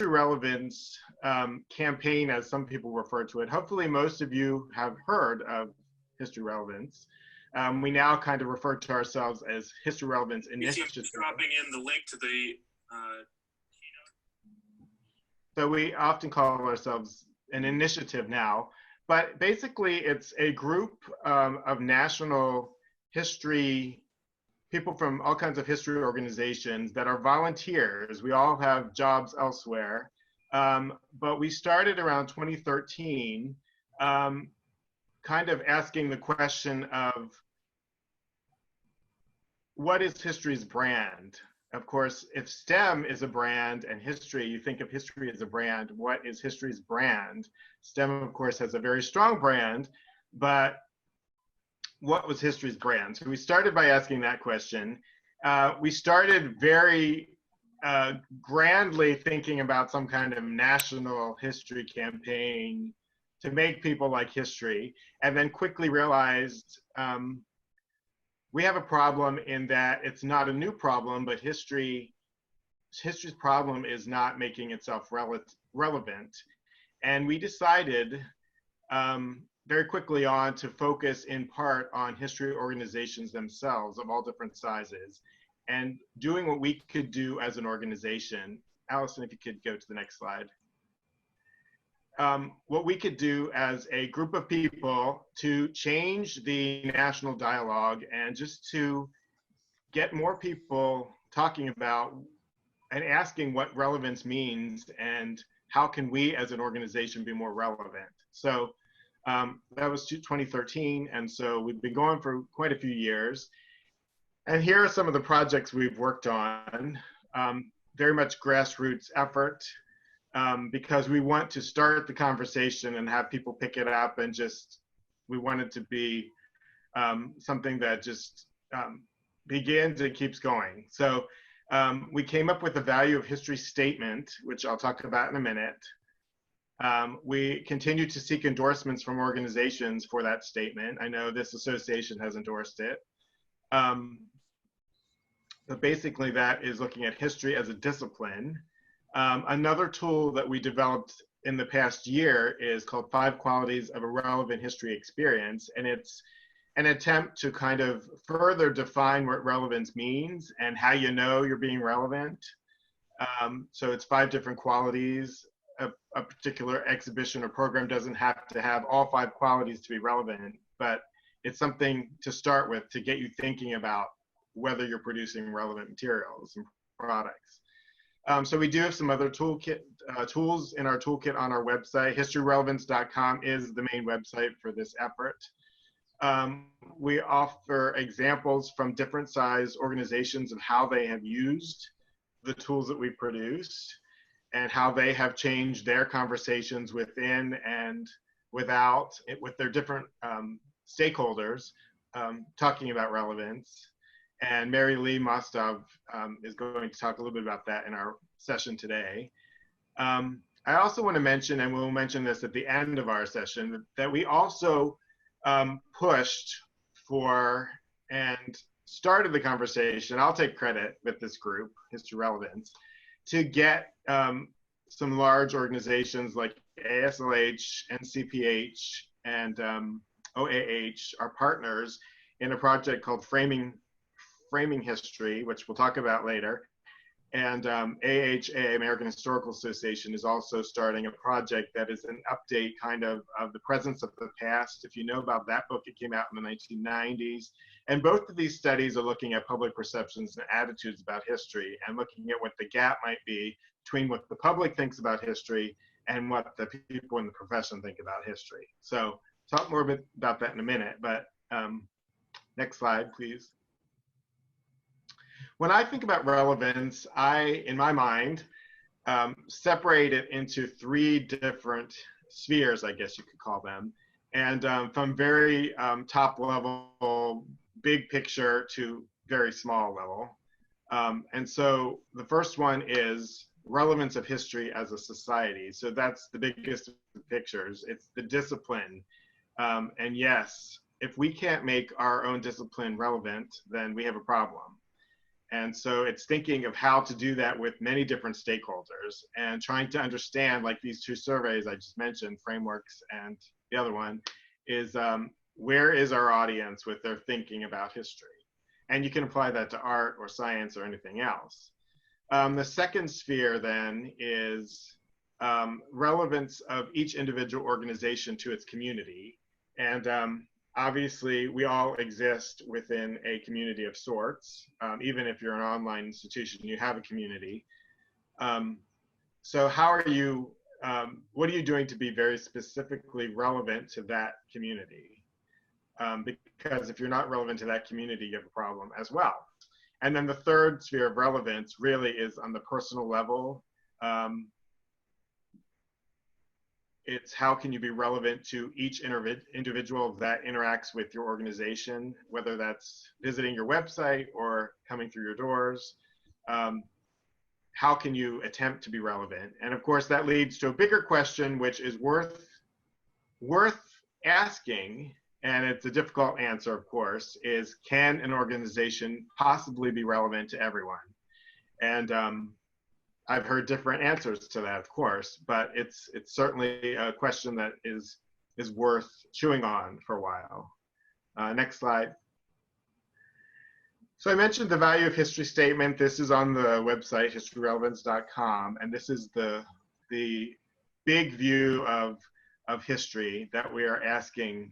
Relevance campaign, as some people refer to it. Hopefully most of you have heard of History Relevance. We now kind of refer to ourselves as History Relevance Initiative. Dropping in the link to the So we often call ourselves an initiative now, but basically it's a group of national history, people from all kinds of history organizations that are volunteers. We all have jobs elsewhere, but we started around 2013, kind of asking the question of what is history's brand? Of course, if STEM is a brand and history, you think of history as a brand, what is history's brand? STEM, of course, has a very strong brand, but what was history's brand? So we started by asking that question. We started very grandly thinking about some kind of national history campaign to make people like history, and then quickly realized we have a problem in that it's not a new problem, but history's problem is not making itself relevant. And we decided very quickly on to focus in part on history organizations themselves of all different sizes and doing what we could do as an organization. Allison, if you could go to the next slide. What we could do as a group of people to change the national dialogue and just to get more people talking about and asking what relevance means and how can we as an organization be more relevant. So that was 2013, and so we've been going for quite a few years. And here are some of the projects we've worked on. Very much grassroots effort. Because we want to start the conversation and have people pick it up, and just we want it to be something that just begins and keeps going. So we came up with a value of history statement, which I'll talk about in a minute. We continue to seek endorsements from organizations for that statement. I know this association has endorsed it. But basically that is looking at history as a discipline. Another tool that we developed in the past year is called 5 Qualities of a Relevant History Experience. And it's an attempt to kind of further define what relevance means and how you know you're being relevant. So it's 5 different qualities. A particular exhibition or program doesn't have to have all 5 qualities to be relevant, but it's something to start with to get you thinking about whether you're producing relevant materials and products. So we do have some other tools in our toolkit on our website. historyrelevance.com is the main website for this effort. We offer examples from different size organizations of how they have used the tools that we produced and how they have changed their conversations within and without, with their different stakeholders talking about relevance. And Mary Lee Mostov is going to talk a little bit about that in our session today. I also want to mention, and we'll mention this at the end of our session, that we also pushed for and started the conversation, I'll take credit with this group, History Relevance, to get some large organizations like ASLH, NCPH, and OAH, our partners, in a project called Framing History, which we'll talk about later. And AHA, American Historical Association, is also starting a project that is an update kind of the presence of the past. If you know about that book, it came out in the 1990s. And both of these studies are looking at public perceptions and attitudes about history and looking at what the gap might be between what the public thinks about history and what the people in the profession think about history. So talk more about that in a minute, but next slide, please. When I think about relevance, in my mind, separate it into 3 different spheres, I guess you could call them. And from very top level, big picture, to very small level. And so the first one is relevance of history as a society. So that's the biggest pictures. It's the discipline. And yes, if we can't make our own discipline relevant, then we have a problem. And so it's thinking of how to do that with many different stakeholders and trying to understand, like these two surveys I just mentioned, frameworks and the other one, is where is our audience with their thinking about history? And you can apply that to art or science or anything else. The second sphere then is relevance of each individual organization to its community. And obviously, we all exist within a community of sorts. Even if you're an online institution, you have a community. So how are you, what are you doing to be very specifically relevant to that community? Because if you're not relevant to that community, you have a problem as well. And then the third sphere of relevance really is on the personal level. It's how can you be relevant to each individual that interacts with your organization, whether that's visiting your website or coming through your doors. How can you attempt to be relevant? And of course, that leads to a bigger question, which is worth asking, and it's a difficult answer, of course, is can an organization possibly be relevant to everyone? And I've heard different answers to that, of course, but it's certainly a question that is worth chewing on for a while. Next slide. So I mentioned the value of history statement. This is on the website, historyrelevance.com, and this is the big view of history that we are asking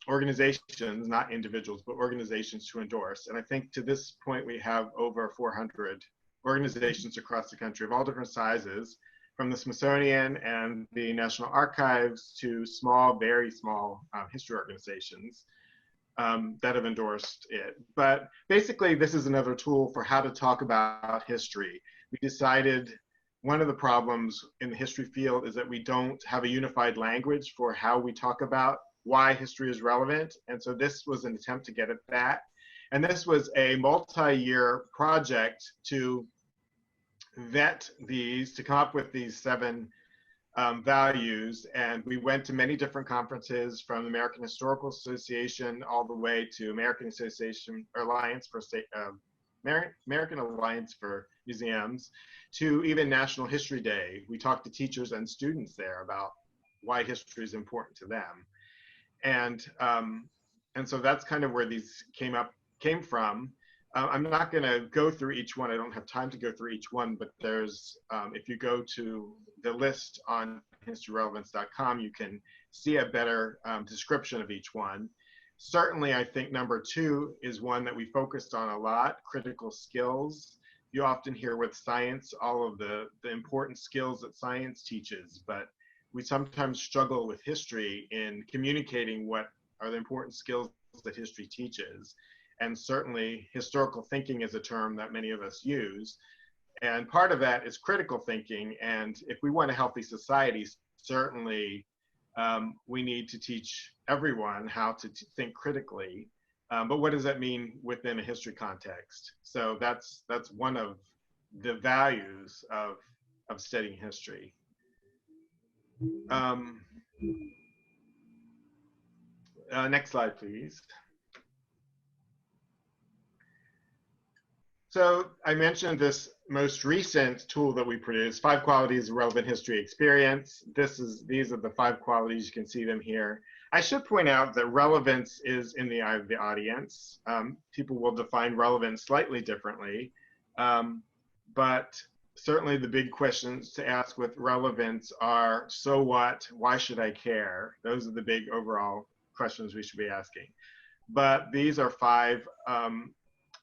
organizations, not individuals, but organizations to endorse. And I think to this point, we have over 400 organizations across the country of all different sizes, from the Smithsonian and the National Archives to small, very small history organizations that have endorsed it. But basically, this is another tool for how to talk about history. We decided one of the problems in the history field is that we don't have a unified language for how we talk about why history is relevant. And so this was an attempt to get at that. And this was a multi-year project to vet these, to come up with these 7 values. And we went to many different conferences, from the American Historical Association all the way to American Alliance for Museums, to even National History Day. We talked to teachers and students there about why history is important to them. And so that's kind of where these came from. I'm not going to go through each one. I don't have time to go through each one, but there's, if you go to the list on historyrelevance.com, you can see a better description of each one. Certainly, I think number 2 is one that we focused on a lot, critical skills. You often hear with science all of the important skills that science teaches, but we sometimes struggle with history in communicating what are the important skills that history teaches. And certainly historical thinking is a term that many of us use. And part of that is critical thinking. And if we want a healthy society, certainly we need to teach everyone how to think critically. But what does that mean within a history context? So that's one of the values of studying history. Next slide, please. So I mentioned this most recent tool that we produced, 5 Qualities of Relevant History Experience. These are the 5 qualities. You can see them here. I should point out that relevance is in the eye of the audience. People will define relevance slightly differently, but certainly the big questions to ask with relevance are, so what? Why should I care? Those are the big overall questions we should be asking. But these are 5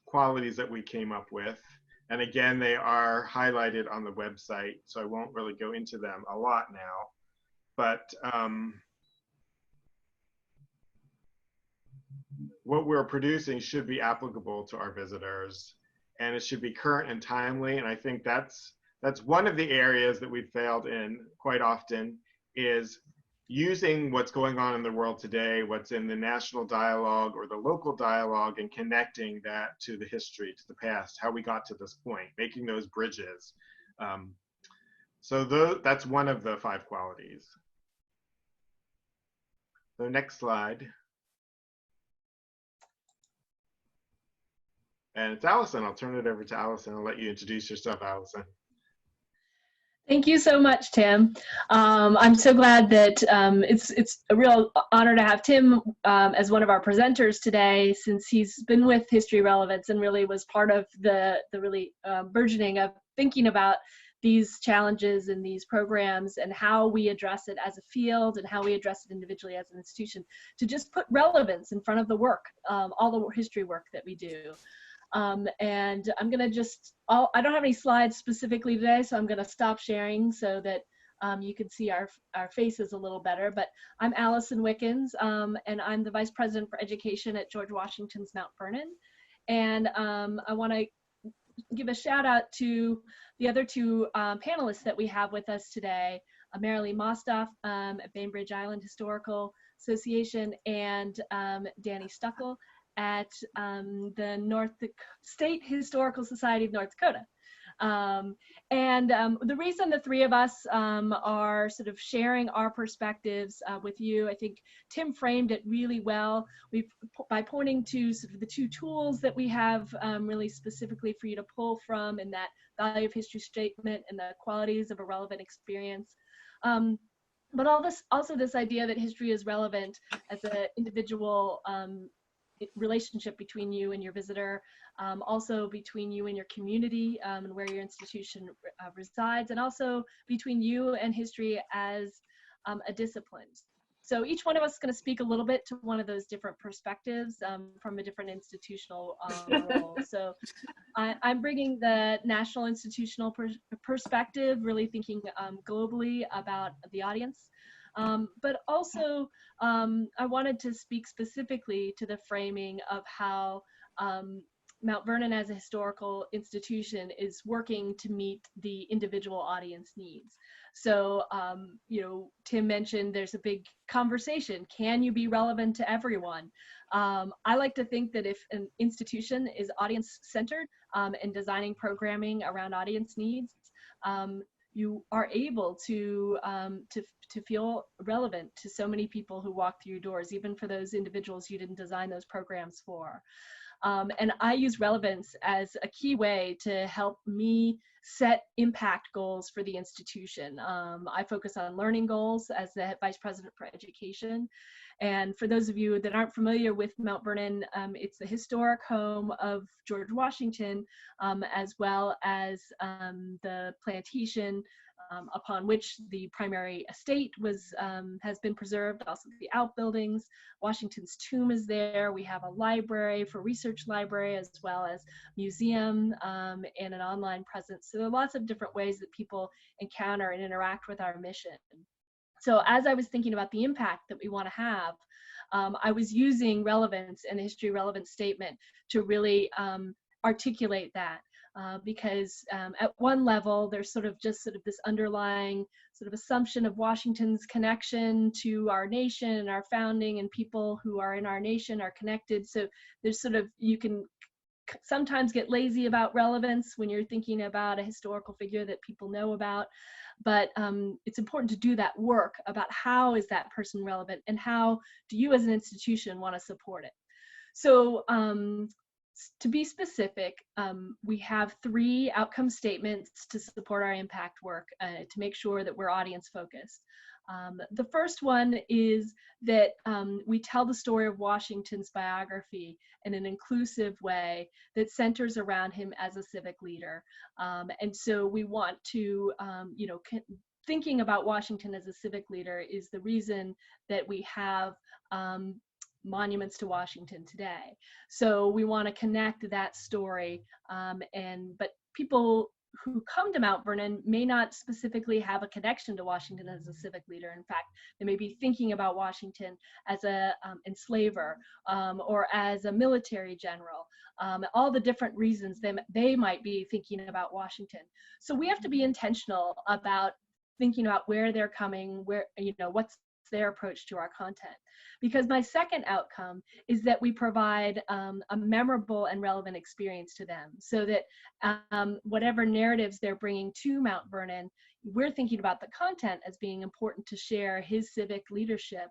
qualities that we came up with. And again, they are highlighted on the website, so I won't really go into them a lot now. But what we're producing should be applicable to our visitors, and it should be current and timely. And I think that's one of the areas that we've failed in quite often, is using what's going on in the world today, what's in the national dialogue or the local dialogue, and connecting that to the history, to the past, how we got to this point, making those bridges. So that's one of the 5 qualities. So next slide. And it's Allison. I'll turn it over to Allison. I'll let you introduce yourself, Allison. Thank you so much, Tim. I'm so glad that it's a real honor to have Tim as one of our presenters today, since he's been with History Relevance and really was part of the really burgeoning of thinking about these challenges and these programs and how we address it as a field and how we address it individually as an institution, to just put relevance in front of the work, all the history work that we do. And I'm going to I don't have any slides specifically today, so I'm going to stop sharing so that you can see our faces a little better. But I'm Allison Wickens, and I'm the Vice President for Education at George Washington's Mount Vernon. And I want to give a shout out to the other two panelists that we have with us today, Marilee Mostoff at Bainbridge Island Historical Association, and Danny Stuckel at the State Historical Society of North Dakota. The reason the three of us are sort of sharing our perspectives with you, I think Tim framed it really well. By pointing to sort of the two tools that we have really specifically for you to pull from in that value of history statement and the qualities of a relevant experience. But also this idea that history is relevant as an individual relationship between you and your visitor, also between you and your community and where your institution resides, and also between you and history as a discipline. So each one of us is going to speak a little bit to one of those different perspectives from a different institutional role. So I'm bringing the national institutional perspective, really thinking globally about the audience. But also, I wanted to speak specifically to the framing of how Mount Vernon as a historical institution is working to meet the individual audience needs. So, Tim mentioned there's a big conversation. Can you be relevant to everyone? I like to think that if an institution is audience-centered and designing programming around audience needs, you are able to feel relevant to so many people who walk through your doors, even for those individuals you didn't design those programs for. And I use relevance as a key way to help me set impact goals for the institution. I focus on learning goals as the Vice President for Education. And for those of you that aren't familiar with Mount Vernon, it's the historic home of George Washington, as well as the plantation upon which the primary estate has been preserved, also the outbuildings. Washington's tomb is there. We have a library for research library, as well as museum and an online presence. So there are lots of different ways that people encounter and interact with our mission. So as I was thinking about the impact that we want to have, I was using relevance and a history relevance statement to really articulate that. Because at one level, there's sort of this underlying sort of assumption of Washington's connection to our nation and our founding, and people who are in our nation are connected. So there's you can sometimes get lazy about relevance when you're thinking about a historical figure that people know about. But it's important to do that work about how is that person relevant and how do you as an institution want to support it. So to be specific, we have 3 outcome statements to support our impact work to make sure that we're audience focused. The first one is that we tell the story of Washington's biography in an inclusive way that centers around him as a civic leader. And so we want to, thinking about Washington as a civic leader is the reason that we have monuments to Washington today. So we want to connect that story, but people who come to Mount Vernon may not specifically have a connection to Washington as a civic leader. In fact, they may be thinking about Washington as a enslaver or as a military general, all the different reasons they might be thinking about Washington. So we have to be intentional about thinking about where they're coming, what's their approach to our content. Because my second outcome is that we provide a memorable and relevant experience to them, so that whatever narratives they're bringing to Mount Vernon, we're thinking about the content as being important to share his civic leadership.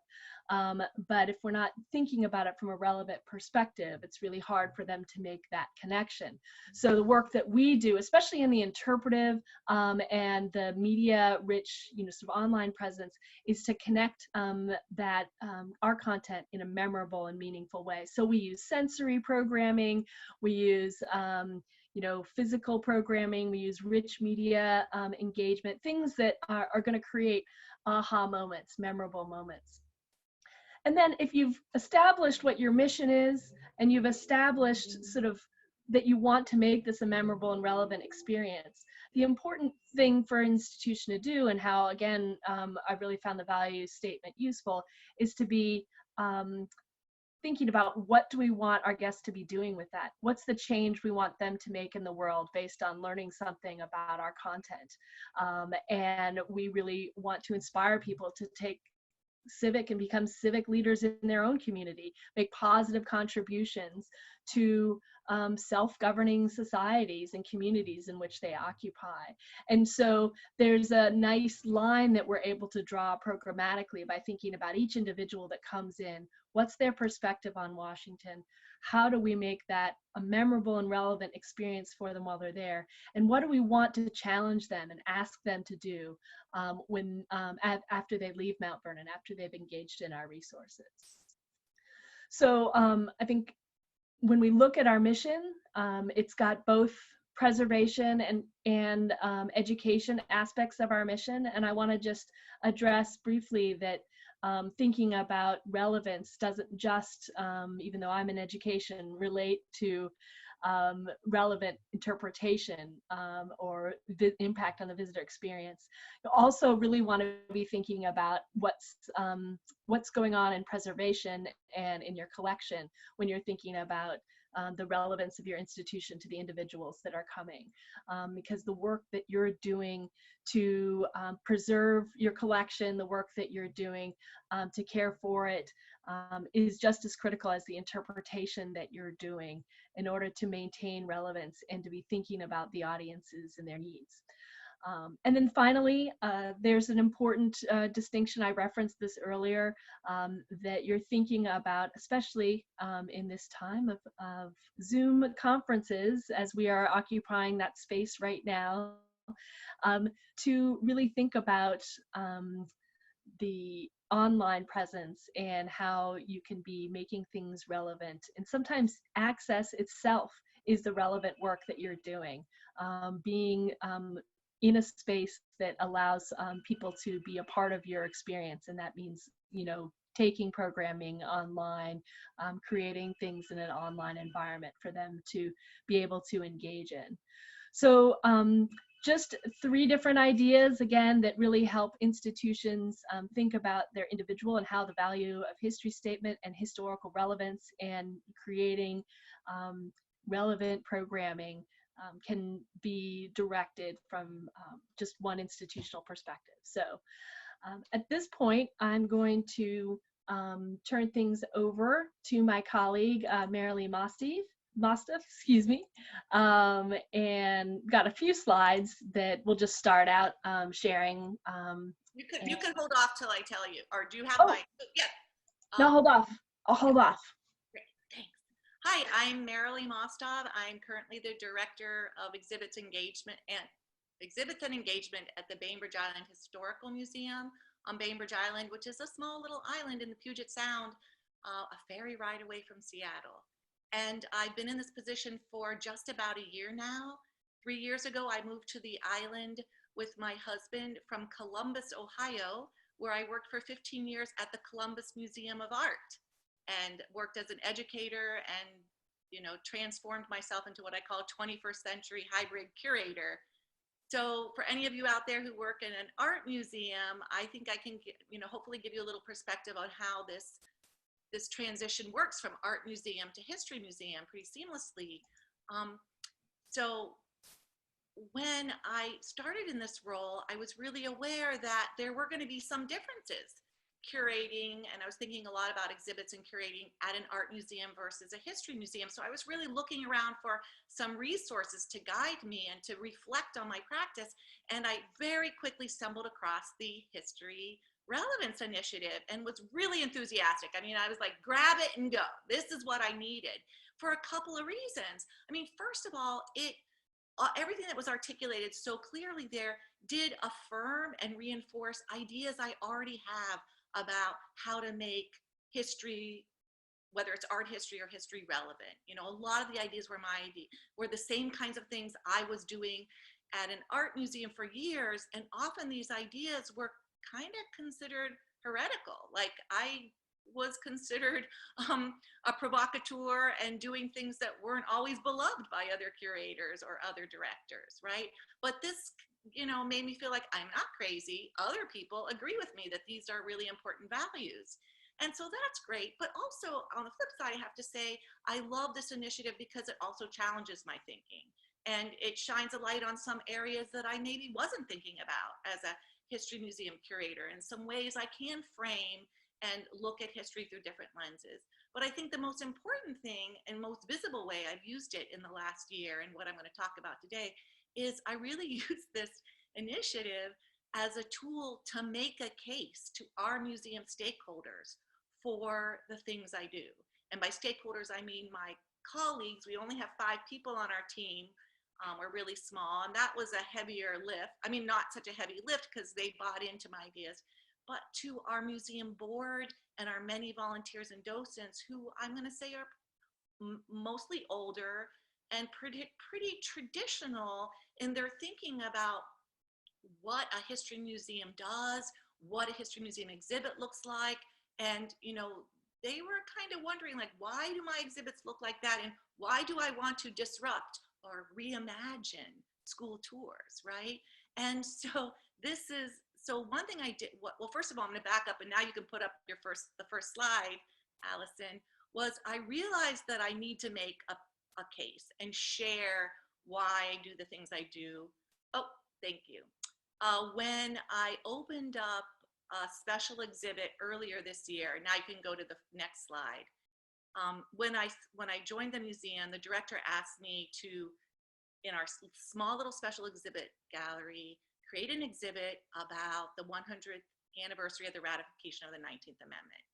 But if we're not thinking about it from a relevant perspective, it's really hard for them to make that connection. So the work that we do, especially in the interpretive and the media-rich, sort of online presence, is to connect our content in a memorable and meaningful way. So we use sensory programming, we use physical programming, we use rich media engagement, things that are going to create aha moments, memorable moments. And then if you've established what your mission is, and you've established sort of that you want to make this a memorable and relevant experience, the important thing for an institution to do, and how, again, I really found the value statement useful, is to be thinking about what do we want our guests to be doing with that? What's the change we want them to make in the world based on learning something about our content? And we really want to inspire people to take civic and become civic leaders in their own community, make positive contributions to self-governing societies and communities in which they occupy. And so there's a nice line that we're able to draw programmatically by thinking about each individual that comes in. What's their perspective on Washington? How do we make that a memorable and relevant experience for them while they're there? And what do we want to challenge them and ask them to do after they leave Mount Vernon, after they've engaged in our resources? So I think when we look at our mission, it's got both preservation and education aspects of our mission. And I want to just address briefly that thinking about relevance doesn't just, even though I'm in education, relate to relevant interpretation or the impact on the visitor experience. You also really want to be thinking about what's going on in preservation and in your collection when you're thinking about the relevance of your institution to the individuals that are coming, because the work that you're doing to preserve your collection, the work that you're doing to care for it, is just as critical as the interpretation that you're doing in order to maintain relevance and to be thinking about the audiences and their needs. And then finally, there's an important distinction, I referenced this earlier, that you're thinking about, especially in this time of Zoom conferences, as we are occupying that space right now, to really think about the online presence and how you can be making things relevant. And sometimes access itself is the relevant work that you're doing, being in a space that allows people to be a part of your experience. And that means, taking programming online, creating things in an online environment for them to be able to engage in. So just 3 different ideas, again, that really help institutions think about their individual and how the value of history statement and historical relevance and creating relevant programming can be directed from just one institutional perspective. So at this point, I'm going to turn things over to my colleague, Marilee Mostov, excuse me, and got a few slides that we'll just start out sharing. You can hold off till I tell you, or do you have my, yeah. No, hold off. I'll hold off. Great, thanks. Hi, I'm Marilee Mostov. I'm currently the Director of Exhibits and Engagement at the Bainbridge Island Historical Museum on Bainbridge Island, which is a small little island in the Puget Sound, a ferry ride away from Seattle. And I've been in this position for just about a year now. 3 years ago, I moved to the island with my husband from Columbus, Ohio, where I worked for 15 years at the Columbus Museum of Art and worked as an educator and, transformed myself into what I call 21st century hybrid curator. So for any of you out there who work in an art museum, I think I can, hopefully give you a little perspective on how this transition works from art museum to history museum pretty seamlessly. So when I started in this role, I was really aware that there were going to be some differences curating, and I was thinking a lot about exhibits and curating at an art museum versus a history museum. So I was really looking around for some resources to guide me and to reflect on my practice. And I very quickly stumbled across the History Relevance Initiative and was really enthusiastic. I mean, I was like, grab it and go. This is what I needed for a couple of reasons. I mean, first of all, everything that was articulated so clearly there did affirm and reinforce ideas I already have about how to make history, whether it's art history or history relevant. You know, a lot of the ideas were the same kinds of things I was doing at an art museum for years, and often these ideas were kind of considered heretical. Like I was considered a provocateur and doing things that weren't always beloved by other curators or other directors, right? But this, you know, made me feel like I'm not crazy. Other people agree with me that these are really important values. And so that's great. But also on the flip side, I have to say, I love this initiative because it also challenges my thinking. And it shines a light on some areas that I maybe wasn't thinking about as a history museum curator. In some ways I can frame and look at history through different lenses. But I think the most important thing and most visible way I've used it in the last year, and what I'm going to talk about today, is I really use this initiative as a tool to make a case to our museum stakeholders for the things I do. And by stakeholders, I mean my colleagues. We only have 5 people on our team. We're really small, and that was a heavier lift. I mean, not such a heavy lift because they bought into my ideas, but to our museum board and our many volunteers and docents who I'm going to say are mostly older and pretty traditional in their thinking about what a history museum does, what a history museum exhibit looks like. And, you know, they were kind of wondering, like, why do my exhibits look like that? And why do I want to disrupt or reimagine school tours, right? And so one thing I did, well, first of all, I'm going to back up, and now you can put up the first slide, Allison, was I realized that I need to make a case and share why I do the things I do. Oh, thank you. When I opened up a special exhibit earlier this year, now you can go to the next slide. When I joined the museum, the director asked me to, in our small little special exhibit gallery, create an exhibit about the 100th anniversary of the ratification of the 19th Amendment.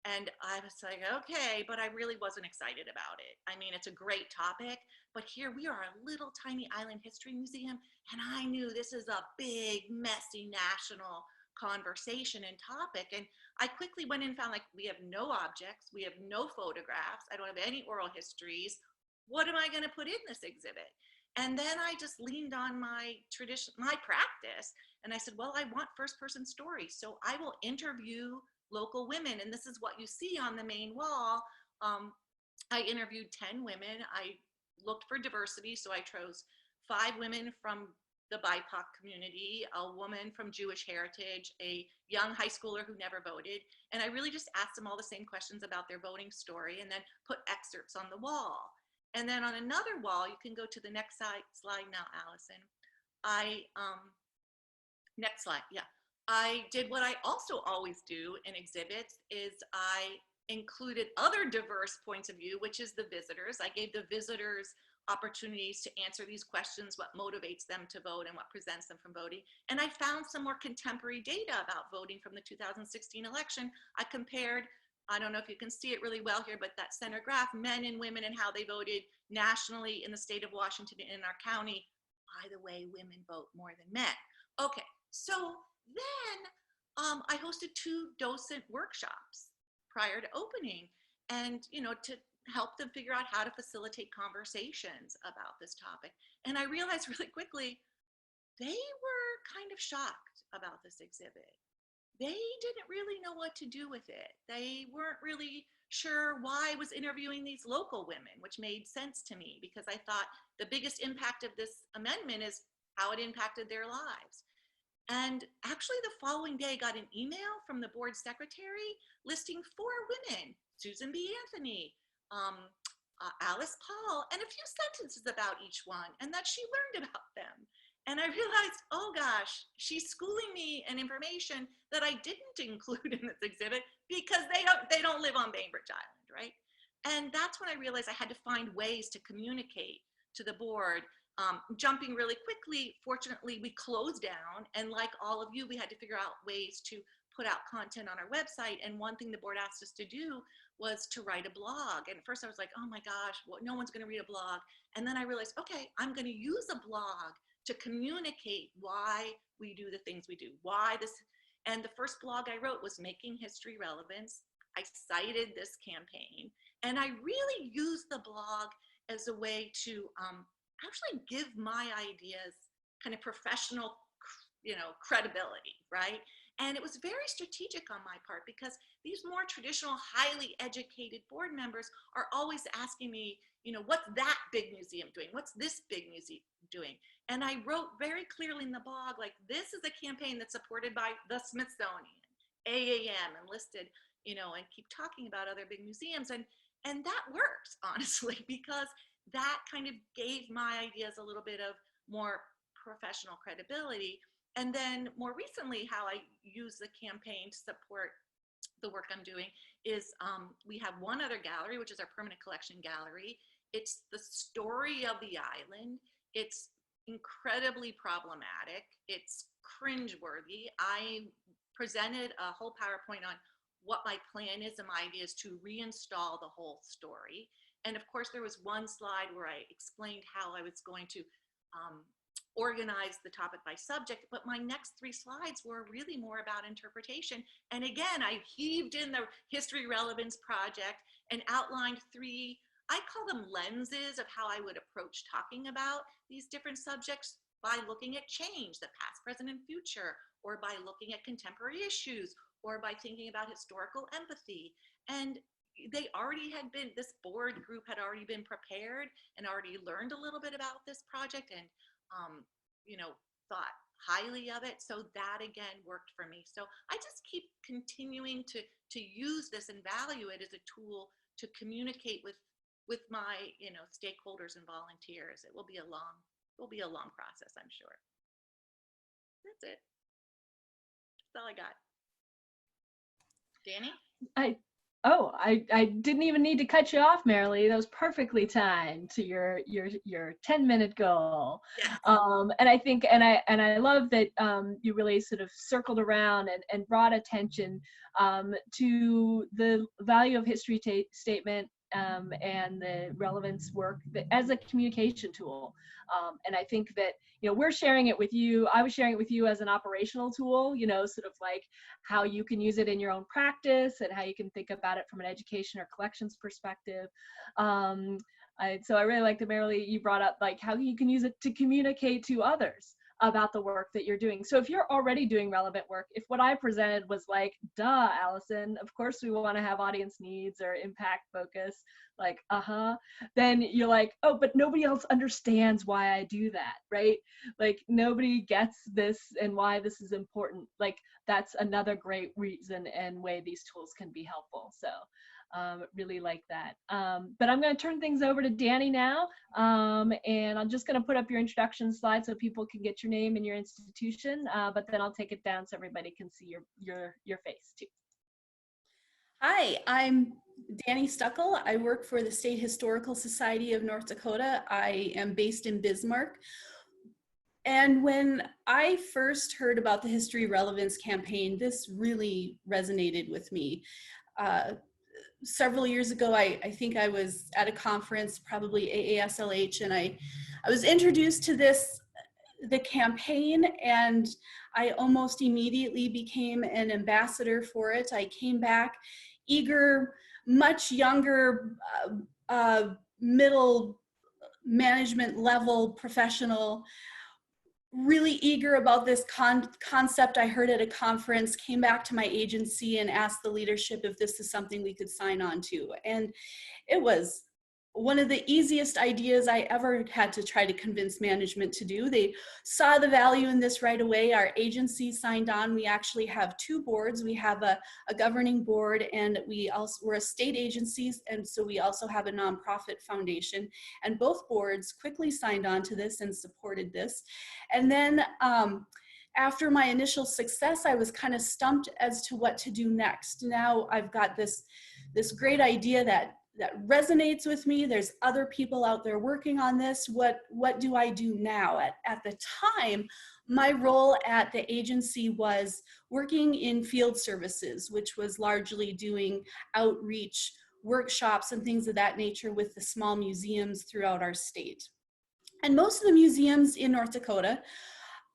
And I was like, okay, but I really wasn't excited about it. I mean, it's a great topic, but here we are, a little tiny island history museum, and I knew this is a big, messy national conversation and topic. And I quickly went in and found, like, we have no objects, we have no photographs, I don't have any oral histories. What am I going to put in this exhibit? And then I just leaned on my tradition, my practice, and I said, well, I want first-person stories, so I will interview local women. And this is what you see on the main wall. I interviewed 10 women. I looked for diversity, so I chose 5 women from the BIPOC community, a woman from Jewish heritage, a young high schooler who never voted. And I really just asked them all the same questions about their voting story, and then put excerpts on the wall. And then on another wall, you can go to the next slide now, Allison. Next slide, yeah. I did what I also always do in exhibits, is I included other diverse points of view, which is the visitors. I gave the visitors opportunities to answer these questions, what motivates them to vote and what prevents them from voting. And I found some more contemporary data about voting from the 2016 election. I compared, I don't know if you can see it really well here, but that center graph, men and women and how they voted nationally in the state of Washington and in our county. By the way, women vote more than men. Okay, so then I hosted 2 docent workshops prior to opening, and, you know, to help them figure out how to facilitate conversations about this topic. And I realized really quickly, they were kind of shocked about this exhibit. They didn't really know what to do with it. They weren't really sure why I was interviewing these local women, which made sense to me because I thought the biggest impact of this amendment is how it impacted their lives. And actually the following day I got an email from the board secretary listing 4 women, Susan B. Anthony, Alice Paul, and a few sentences about each one, and that she learned about them. And I realized, oh gosh, she's schooling me in information that I didn't include in this exhibit because they don't live on Bainbridge Island, right? And that's when I realized I had to find ways to communicate to the board. Jumping really quickly, fortunately, we closed down, and like all of you, we had to figure out ways to put out content on our website. And one thing the board asked us to do was to write a blog. And at first I was like, oh my gosh, well, no one's gonna read a blog. And then I realized, okay, I'm gonna use a blog to communicate why we do the things we do, why this. And the first blog I wrote was Making History Relevance. I cited this campaign, and I really used the blog as a way to actually give my ideas kind of professional, credibility, right? And it was very strategic on my part because these more traditional, highly educated board members are always asking me, what's that big museum doing? What's this big museum doing? And I wrote very clearly in the blog, like, this is a campaign that's supported by the Smithsonian, AAM, enlisted, and keep talking about other big museums. And that works, honestly, because that kind of gave my ideas a little bit of more professional credibility. And then more recently, how I use the campaign to support the work I'm doing is we have one other gallery, which is our permanent collection gallery. It's the story of the island. It's incredibly problematic. It's cringeworthy. I presented a whole PowerPoint on what my plan is and my idea is to reinstall the whole story. And of course, there was one slide where I explained how I was going to organize the topic by subject, but my next 3 slides were really more about interpretation. And again, I heaved in the History Relevance project and outlined 3, I call them lenses of how I would approach talking about these different subjects by looking at change, the past, present, and future, or by looking at contemporary issues, or by thinking about historical empathy. And they already had been, this board group had already been prepared and already learned a little bit about this project and, thought highly of it. So that again worked for me. So I just keep continuing to use this and value it as a tool to communicate with my, stakeholders and volunteers. It will be a long process, I'm sure. That's it. That's all I got. Danny? I didn't even need to cut you off, Marilee. That was perfectly timed to your 10-minute goal. Yes. And I think, and I love that you really sort of circled around and brought attention to the value of history statement and the relevance work as a communication tool. And I think that, we're sharing it with you. I was sharing it with you as an operational tool, sort of like how you can use it in your own practice and how you can think about it from an education or collections perspective. So I really like that, Marilee, you brought up like how you can use it to communicate to others about the work that you're doing. So if you're already doing relevant work, if what I presented was like, duh, Allison, of course we want to have audience needs or impact focus, like, then you're like, oh, but nobody else understands why I do that, right? Like nobody gets this and why this is important. Like that's another great reason and way these tools can be helpful. So really like that. But I'm going to turn things over to Danny now. And I'm just going to put up your introduction slide so people can get your name and your institution, but then I'll take it down so everybody can see your face too. Hi, I'm Danny Stuckel. I work for the State Historical Society of North Dakota. I am based in Bismarck. And when I first heard about the History Relevance campaign, this really resonated with me. Several years ago, I think I was at a conference, probably AASLH, and I was introduced to the campaign, and I almost immediately became an ambassador for it. I came back eager, much younger, middle management level professional, really eager about this concept I heard at a conference, came back to my agency and asked the leadership if this is something we could sign on to. And it was one of the easiest ideas I ever had to try to convince management to do. They saw the value in this right away. Our agency signed on. We actually have two boards. We have a governing board, and we're a state agency, and so we also have a nonprofit foundation. And both boards quickly signed on to this and supported this. And then after my initial success, I was kind of stumped as to what to do next. Now I've got this great idea that resonates with me. There's other people out there working on this. What do I do now? At the time, my role at the agency was working in field services, which was largely doing outreach, workshops, and things of that nature with the small museums throughout our state. And most of the museums in North Dakota,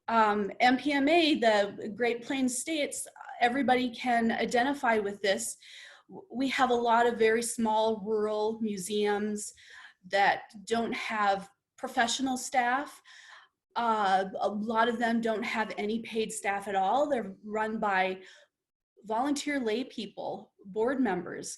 MPMA, the Great Plains states, everybody can identify with this. We have a lot of very small rural museums that don't have professional staff. A lot of them don't have any paid staff at all. They're run by volunteer lay people, board members.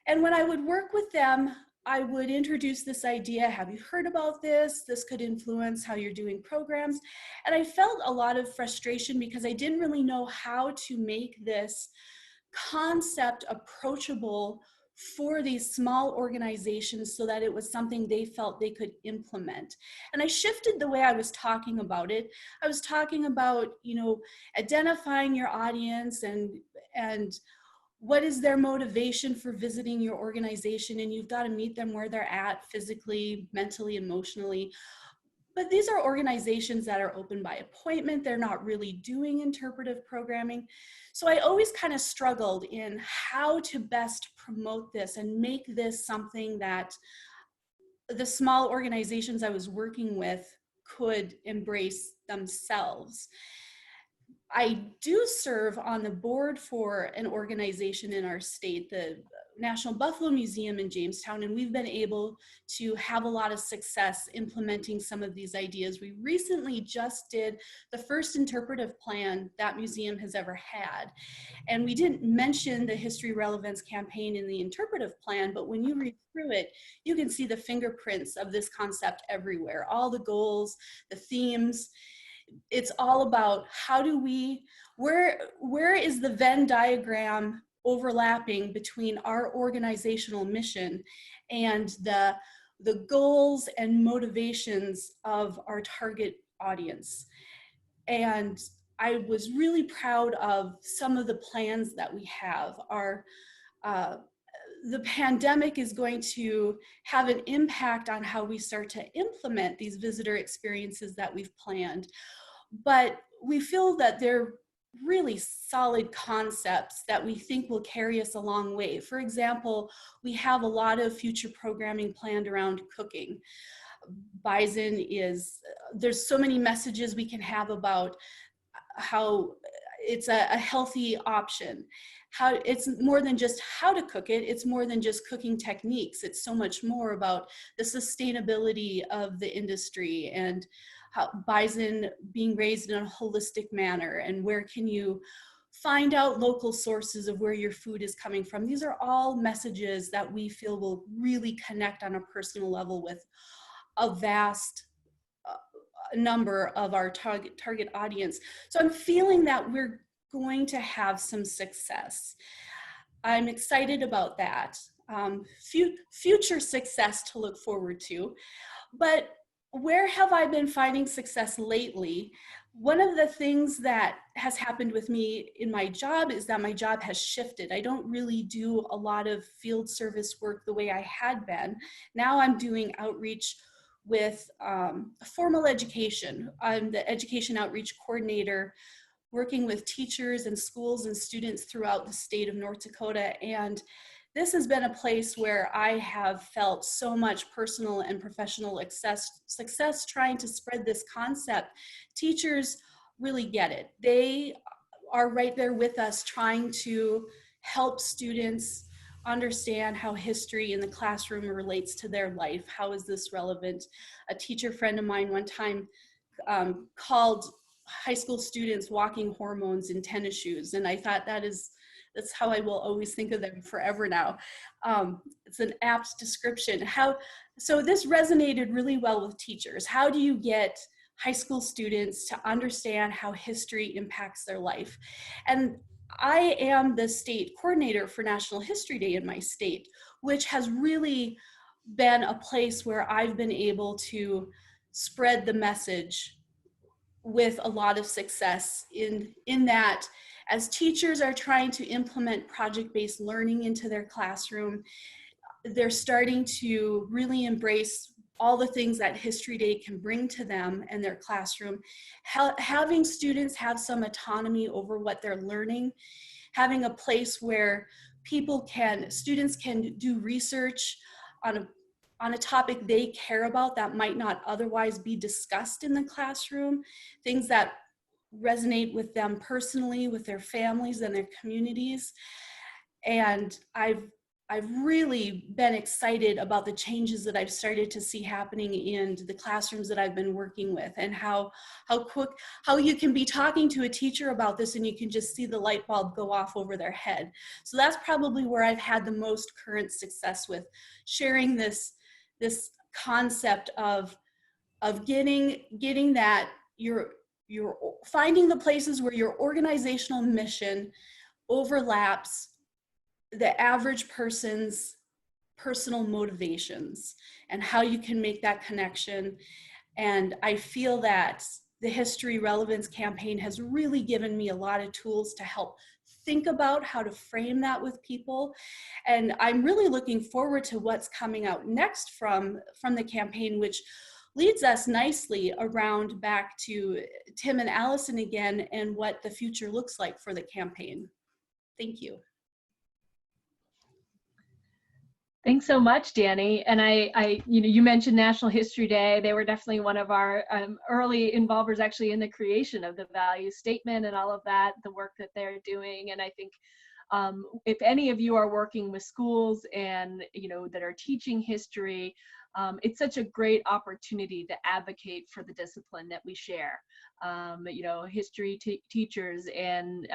And when I would work with them, I would introduce this idea. Have you heard about this? This could influence how you're doing programs. And I felt a lot of frustration because I didn't really know how to make this concept approachable for these small organizations so that it was something they felt they could implement. And I shifted the way I was talking about it. I was talking about, identifying your audience and what is their motivation for visiting your organization, and you've got to meet them where they're at physically, mentally, emotionally. But these are organizations that are open by appointment. They're not really doing interpretive programming. So I always kind of struggled in how to best promote this and make this something that the small organizations I was working with could embrace themselves. I do serve on the board for an organization in our state, the National Buffalo Museum in Jamestown, and we've been able to have a lot of success implementing some of these ideas. We recently just did the first interpretive plan that museum has ever had. And we didn't mention the History Relevance campaign in the interpretive plan, but when you read through it, you can see the fingerprints of this concept everywhere, all the goals, the themes. It's all about how do we, where is the Venn diagram overlapping between our organizational mission and the goals and motivations of our target audience. And I was really proud of some of the plans that we have. The pandemic is going to have an impact on how we start to implement these visitor experiences that we've planned. But we feel that they're really solid concepts that we think will carry us a long way. For example, we have a lot of future programming planned around cooking. Bison there's so many messages we can have about how it's a healthy option. How it's more than just how to cook it, it's more than just cooking techniques. It's so much more about the sustainability of the industry and how bison being raised in a holistic manner, and where can you find out local sources of where your food is coming from. These are all messages that we feel will really connect on a personal level with a vast number of our target audience. So I'm feeling that we're going to have some success. I'm excited about that. Future success to look forward to. But where have I been finding success lately? One of the things that has happened with me in my job is that my job has shifted. I don't really do a lot of field service work the way I had been. Now I'm doing outreach with formal education. I'm the education outreach coordinator, working with teachers and schools and students throughout the state of North Dakota. And this has been a place where I have felt so much personal and professional success trying to spread this concept. Teachers really get it. They are right there with us trying to help students understand how history in the classroom relates to their life. How is this relevant? A teacher friend of mine one time called high school students walking hormones in tennis shoes. And I thought that is That's how I will always think of them forever now. It's an apt description. So this resonated really well with teachers. How do you get high school students to understand how history impacts their life? And I am the state coordinator for National History Day in my state, which has really been a place where I've been able to spread the message with a lot of success in that as teachers are trying to implement project-based learning into their classroom, they're starting to really embrace all the things that History Day can bring to them and their classroom. Having students have some autonomy over what they're learning, having a place where students can do research on a topic they care about that might not otherwise be discussed in the classroom, things that resonate with them personally, with their families and their communities. And I've really been excited about the changes that I've started to see happening in the classrooms that I've been working with, and how you can be talking to a teacher about this and you can just see the light bulb go off over their head. So that's probably where I've had the most current success with sharing this concept of getting that you're finding the places where your organizational mission overlaps the average person's personal motivations and how you can make that connection. And I feel that the History Relevance campaign has really given me a lot of tools to help think about how to frame that with people. And I'm really looking forward to what's coming out next from the campaign, which leads us nicely around back to Tim and Allison again and what the future looks like for the campaign. Thank you. Thanks so much, Danny. And you mentioned National History Day. They were definitely one of our early involvers actually in the creation of the value statement and all of that, the work that they're doing. And I think if any of you are working with schools and, that are teaching history, it's such a great opportunity to advocate for the discipline that we share. History teachers and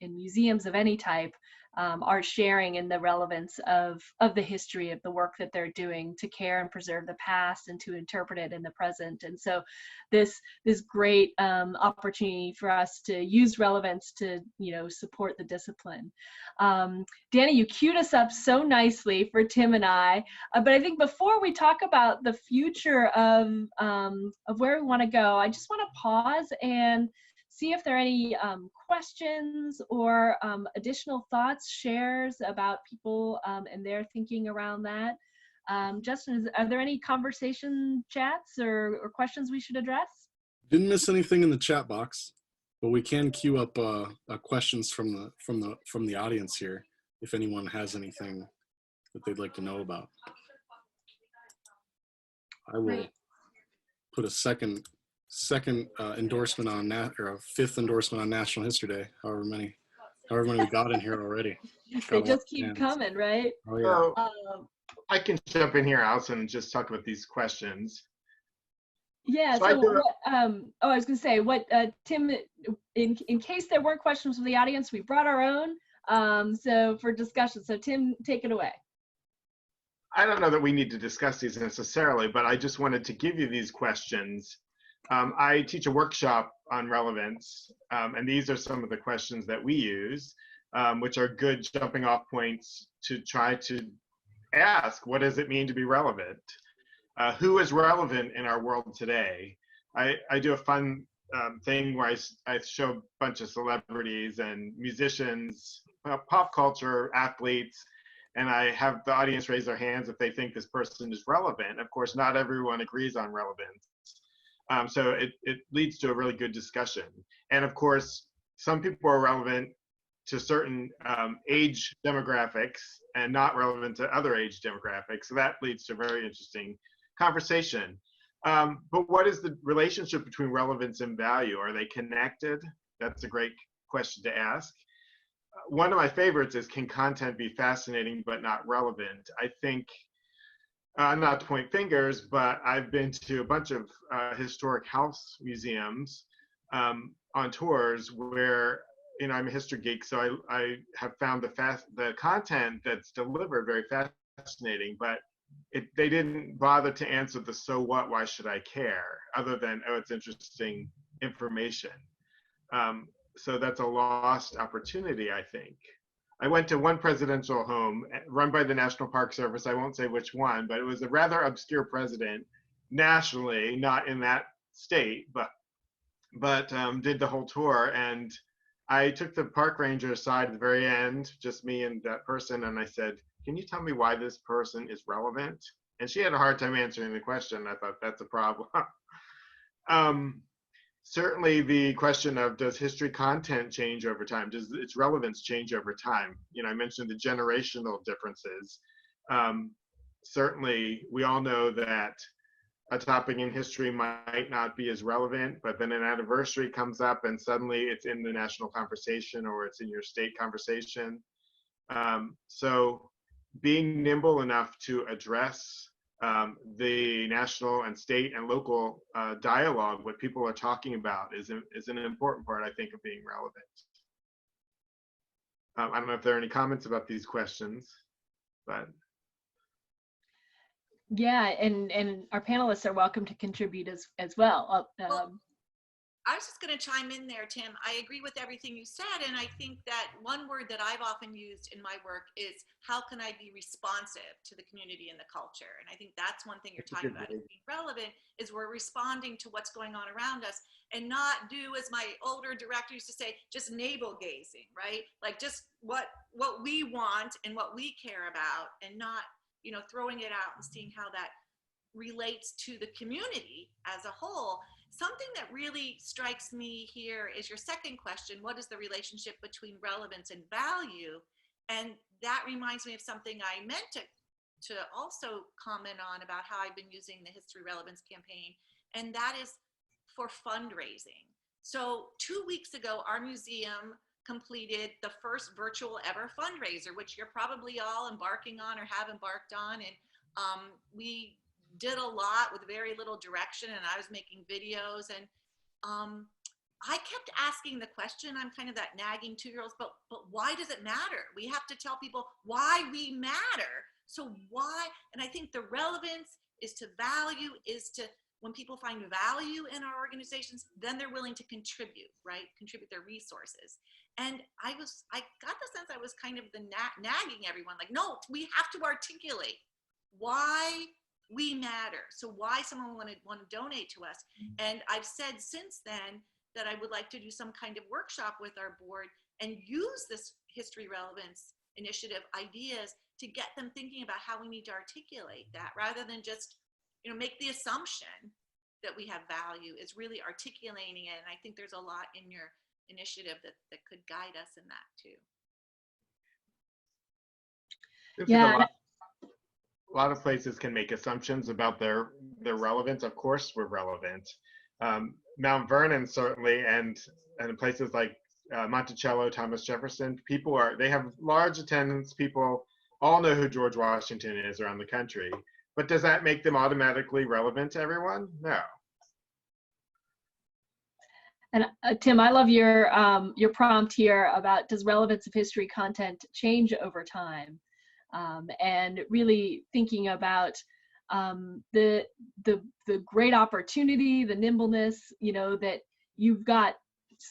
museums of any type are sharing in the relevance of the history of the work that they're doing to care and preserve the past and to interpret it in the present. And so this great opportunity for us to use relevance to support the discipline. Danny, you queued us up so nicely for Tim and I, but I think before we talk about the future of where we want to go, I just want to pause and see if there are any questions or additional thoughts, shares about people and their thinking around that. Justin, are there any conversation chats or questions we should address? Didn't miss anything in the chat box, but we can queue up questions from the audience here if anyone has anything that they'd like to know about. I will put a second endorsement on that, or a fifth endorsement on National History Day. However many we got in here already. They just keep coming, right? Oh yeah. So I can jump in here, Allison, and just talk about these questions. Yeah. So I was going to say, Tim, in case there weren't questions from the audience, we brought our own. So for discussion. So Tim, take it away. I don't know that we need to discuss these necessarily, but I just wanted to give you these questions. I teach a workshop on relevance, and these are some of the questions that we use, which are good jumping off points to try to ask, what does it mean to be relevant? Who is relevant in our world today? I do a fun thing where I show a bunch of celebrities and musicians, pop culture, athletes, and I have the audience raise their hands if they think this person is relevant. Of course, not everyone agrees on relevance. So it leads to a really good discussion. And of course, some people are relevant to certain age demographics and not relevant to other age demographics. So that leads to a very interesting conversation. But what is the relationship between relevance and value? Are they connected? That's a great question to ask. One of my favorites is, can content be fascinating but not relevant? I think, not to point fingers, but I've been to a bunch of historic house museums on tours where you know, I'm a history geek, so I have found the content that's delivered very fascinating, but they didn't bother to answer the so what, why should I care, other than, oh, it's interesting information. So that's a lost opportunity, I think. I went to one presidential home run by the National Park Service. I won't say which one, but it was a rather obscure president nationally, not in that state, but did the whole tour. And I took the park ranger aside at the very end, just me and that person, and I said, can you tell me why this person is relevant? And she had a hard time answering the question. I thought, that's a problem. Certainly the question of, does history content change over time? Does its relevance change over time? You know, I mentioned the generational differences. Certainly we all know that a topic in history might not be as relevant, but then an anniversary comes up and suddenly it's in the national conversation or it's in your state conversation. So being nimble enough to address the national and state and local dialogue, what people are talking about, is an important part, I think, of being relevant. I don't know if there are any comments about these questions, but. Yeah, and our panelists are welcome to contribute as well. I was just going to chime in there, Tim. I agree with everything you said, and I think that one word that I've often used in my work is, how can I be responsive to the community and the culture? And I think that's one thing you're talking about as being relevant, is we're responding to what's going on around us and not do, as my older director used to say, just navel gazing, right? Like just what we want and what we care about, and not, you know, throwing it out and seeing how that relates to the community as a whole. Something that really strikes me here is your second question: what is the relationship between relevance and value? And that reminds me of something I meant to also comment on about how I've been using the History Relevance campaign, and that is for fundraising. So 2 weeks ago, our museum completed the first virtual ever fundraiser, which you're probably all embarking on or have embarked on. And we did a lot with very little direction, and I was making videos, and I kept asking the question. I'm kind of that nagging 2-year-old, but why does it matter? We have to tell people why we matter. So why? And I think the relevance is to value, is to, when people find value in our organizations, then they're willing to contribute, right? Contribute their resources. And I got the sense I was kind of the nagging everyone, like, no, we have to articulate why we matter. So why someone want to donate to us. And I've said since then that I would like to do some kind of workshop with our board and use this history relevance initiative ideas to get them thinking about how we need to articulate that, rather than just, you know, make the assumption that we have value. Is really articulating it. And I think there's a lot in your initiative that could guide us in that too. Yeah. A lot of places can make assumptions about their relevance. Of course, we're relevant. Mount Vernon certainly, and places like Monticello, Thomas Jefferson, they have large attendance. People all know who George Washington is around the country. But does that make them automatically relevant to everyone? No. And Tim, I love your prompt here about, does relevance of history content change over time? And really thinking about the great opportunity, the nimbleness, you know, that you've got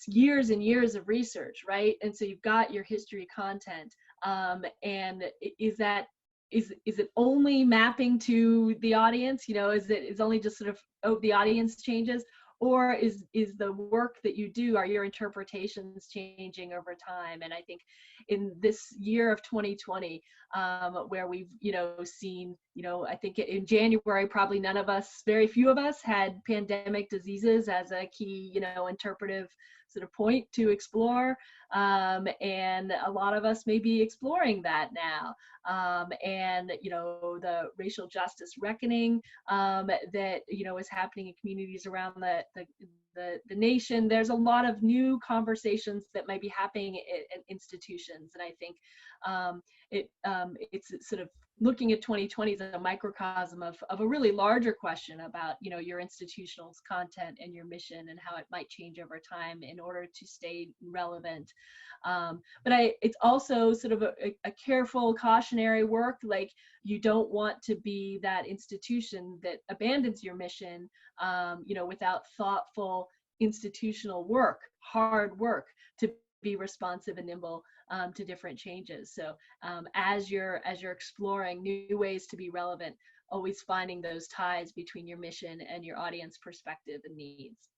years and years of research, right? And so you've got your history content, and is it only mapping to the audience? You know, is only just sort of, oh, the audience changes? Or is the work that you do, are your interpretations changing over time? And I think in this year of 2020, where we've, you know, seen, you know, I think in January, probably very few of us had pandemic diseases as a key, you know, interpretive sort of point to explore. And a lot of us may be exploring that now. And, you know, the racial justice reckoning that, you know, is happening in communities around the nation. There's a lot of new conversations that might be happening in institutions, and I think it's sort of looking at 2020 as a microcosm of a really larger question about, you know, your institutional's content and your mission and how it might change over time in order to stay relevant. But it's also sort of a careful cautionary work. Like, you don't want to be that institution that abandons your mission, you know, without thoughtful institutional work, hard work to be responsive and nimble to different changes. So as you're exploring new ways to be relevant, always finding those ties between your mission and your audience perspective and needs.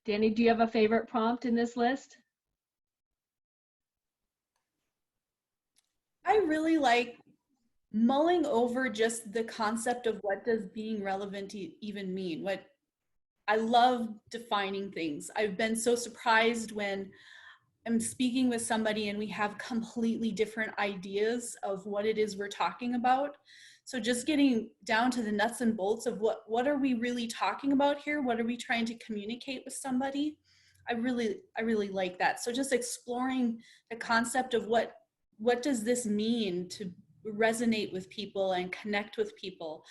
Danny, do you have a favorite prompt in this list? I really like mulling over just the concept of what does being relevant even mean. I love defining things. I've been so surprised when I'm speaking with somebody and we have completely different ideas of what it is we're talking about. So just getting down to the nuts and bolts of what are we really talking about here? What are we trying to communicate with somebody? I really like that. So just exploring the concept of what does this mean to resonate with people and connect with people.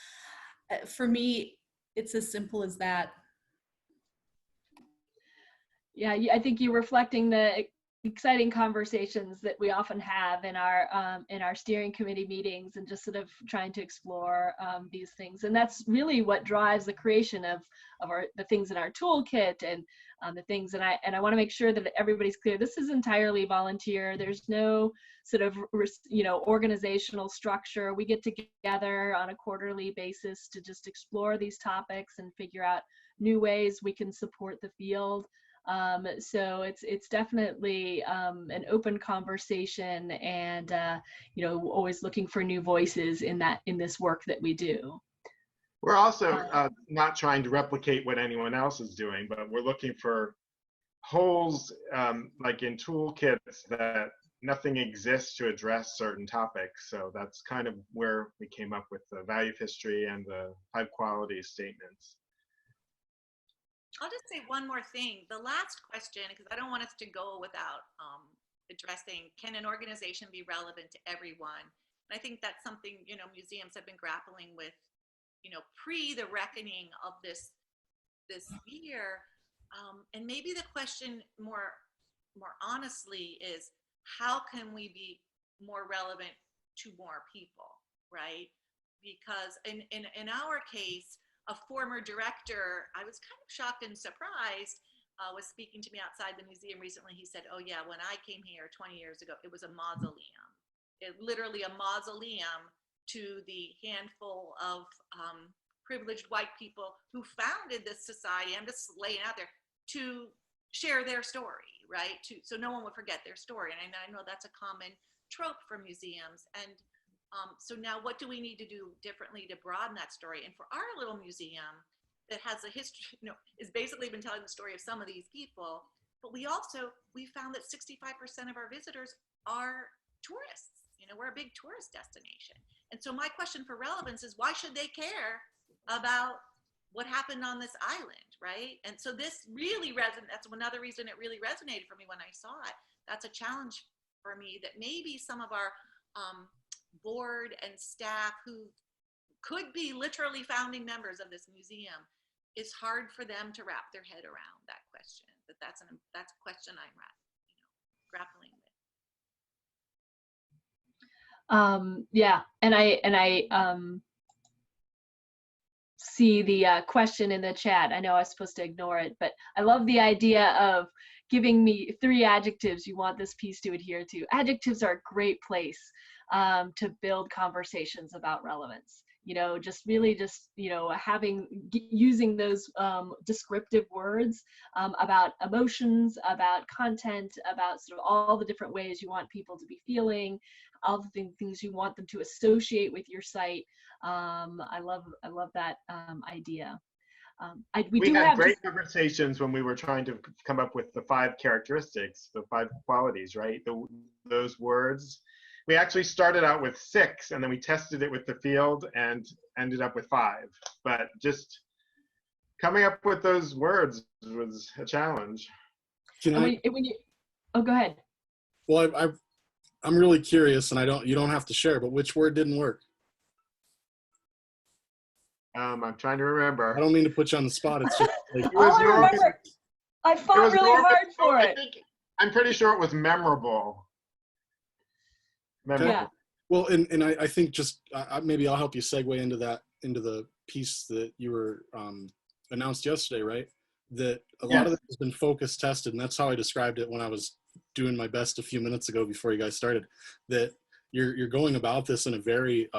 For me, it's as simple as that. Yeah, I think you're reflecting the exciting conversations that we often have in our steering committee meetings, and just sort of trying to explore these things. And that's really what drives the creation of the things in our toolkit and the things. And I want to make sure that everybody's clear. This is entirely volunteer. There's no sort of, you know, organizational structure. We get together on a quarterly basis to just explore these topics and figure out new ways we can support the field. So it's definitely an open conversation, and you know, always looking for new voices in this work that we do. We're also not trying to replicate what anyone else is doing, but we're looking for holes, like in toolkits, that nothing exists to address certain topics. So that's kind of where we came up with the value of history and the 5 qualities statements. I'll just say one more thing. The last question, because I don't want us to go without addressing, can an organization be relevant to everyone? And I think that's something, you know, museums have been grappling with, you know, pre the reckoning of this year. And maybe the question more honestly is, how can we be more relevant to more people, right? Because in our case, a former director, I was kind of shocked and surprised, was speaking to me outside the museum recently. He said, oh yeah, when I came here 20 years ago, it was a mausoleum. Literally a mausoleum to the handful of privileged white people who founded this society. I'm just laying out there to share their story, right? So no one would forget their story. And I know that's a common trope for museums. And so now what do we need to do differently to broaden that story? And for our little museum that has a history, you know, is basically been telling the story of some of these people, but we found that 65% of our visitors are tourists. You know, we're a big tourist destination. And so my question for relevance is, why should they care about what happened on this island, right? And so this really that's another reason it really resonated for me when I saw it. That's a challenge for me, that maybe some of our board and staff who could be literally founding members of this museum, it's hard for them to wrap their head around that question. That's a question I'm grappling with. Yeah, and I see the question in the chat. I know I was supposed to ignore it, but I love the idea of giving me 3 adjectives you want this piece to adhere to. Adjectives are a great place to build conversations about relevance. You know, just really you know, using those descriptive words about emotions, about content, about sort of all the different ways you want people to be feeling, all the things you want them to associate with your site. I love that idea. We had great conversations when we were trying to come up with the 5 characteristics, the 5 qualities, right? Those words we actually started out with 6, and then we tested it with the field and ended up with 5. But just coming up with those words was a challenge. Can I? Oh, go ahead. Well, I'm really curious, and you don't have to share, but which word didn't work? I'm trying to remember. I don't mean to put you on the spot. It's just like, All I remember, I fought really hard for it. I'm pretty sure it was memorable. Yeah. Well, and I think just maybe I'll help you segue into the piece that you were announced yesterday, right? That a lot of it has been focus tested, and that's how I described it when I was doing my best a few minutes ago before you guys started. That you're going about this in a very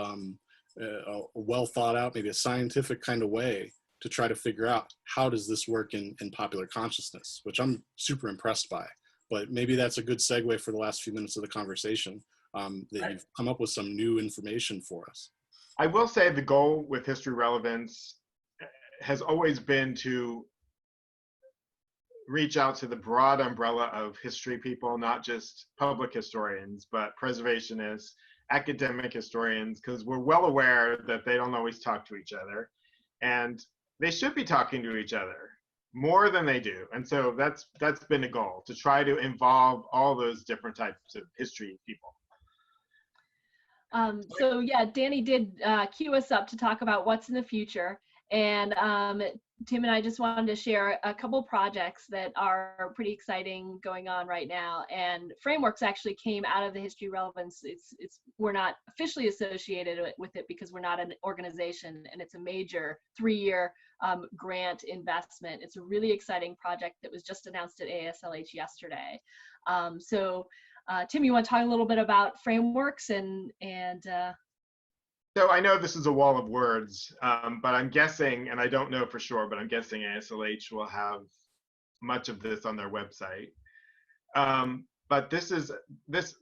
well thought out, maybe a scientific kind of way to try to figure out how does this work in popular consciousness, which I'm super impressed by. But maybe that's a good segue for the last few minutes of the conversation, that you've come up with some new information for us. I will say the goal with History Relevance has always been to reach out to the broad umbrella of history people, not just public historians, but preservationists, academic historians, because we're well aware that they don't always talk to each other, and they should be talking to each other more than they do. And so that's been a goal, to try to involve all those different types of history people. So yeah, Danny did cue us up to talk about what's in the future. And Tim and I just wanted to share a couple projects that are pretty exciting going on right now. And Frameworks actually came out of the History Relevance. We're not officially associated with it because we're not an organization, and it's a major 3-year grant investment. It's a really exciting project that was just announced at ASLH yesterday. Tim, you want to talk a little bit about Frameworks and So I know this is a wall of words, but I'm guessing, and I don't know for sure, but I'm guessing ASLH will have much of this on their website. But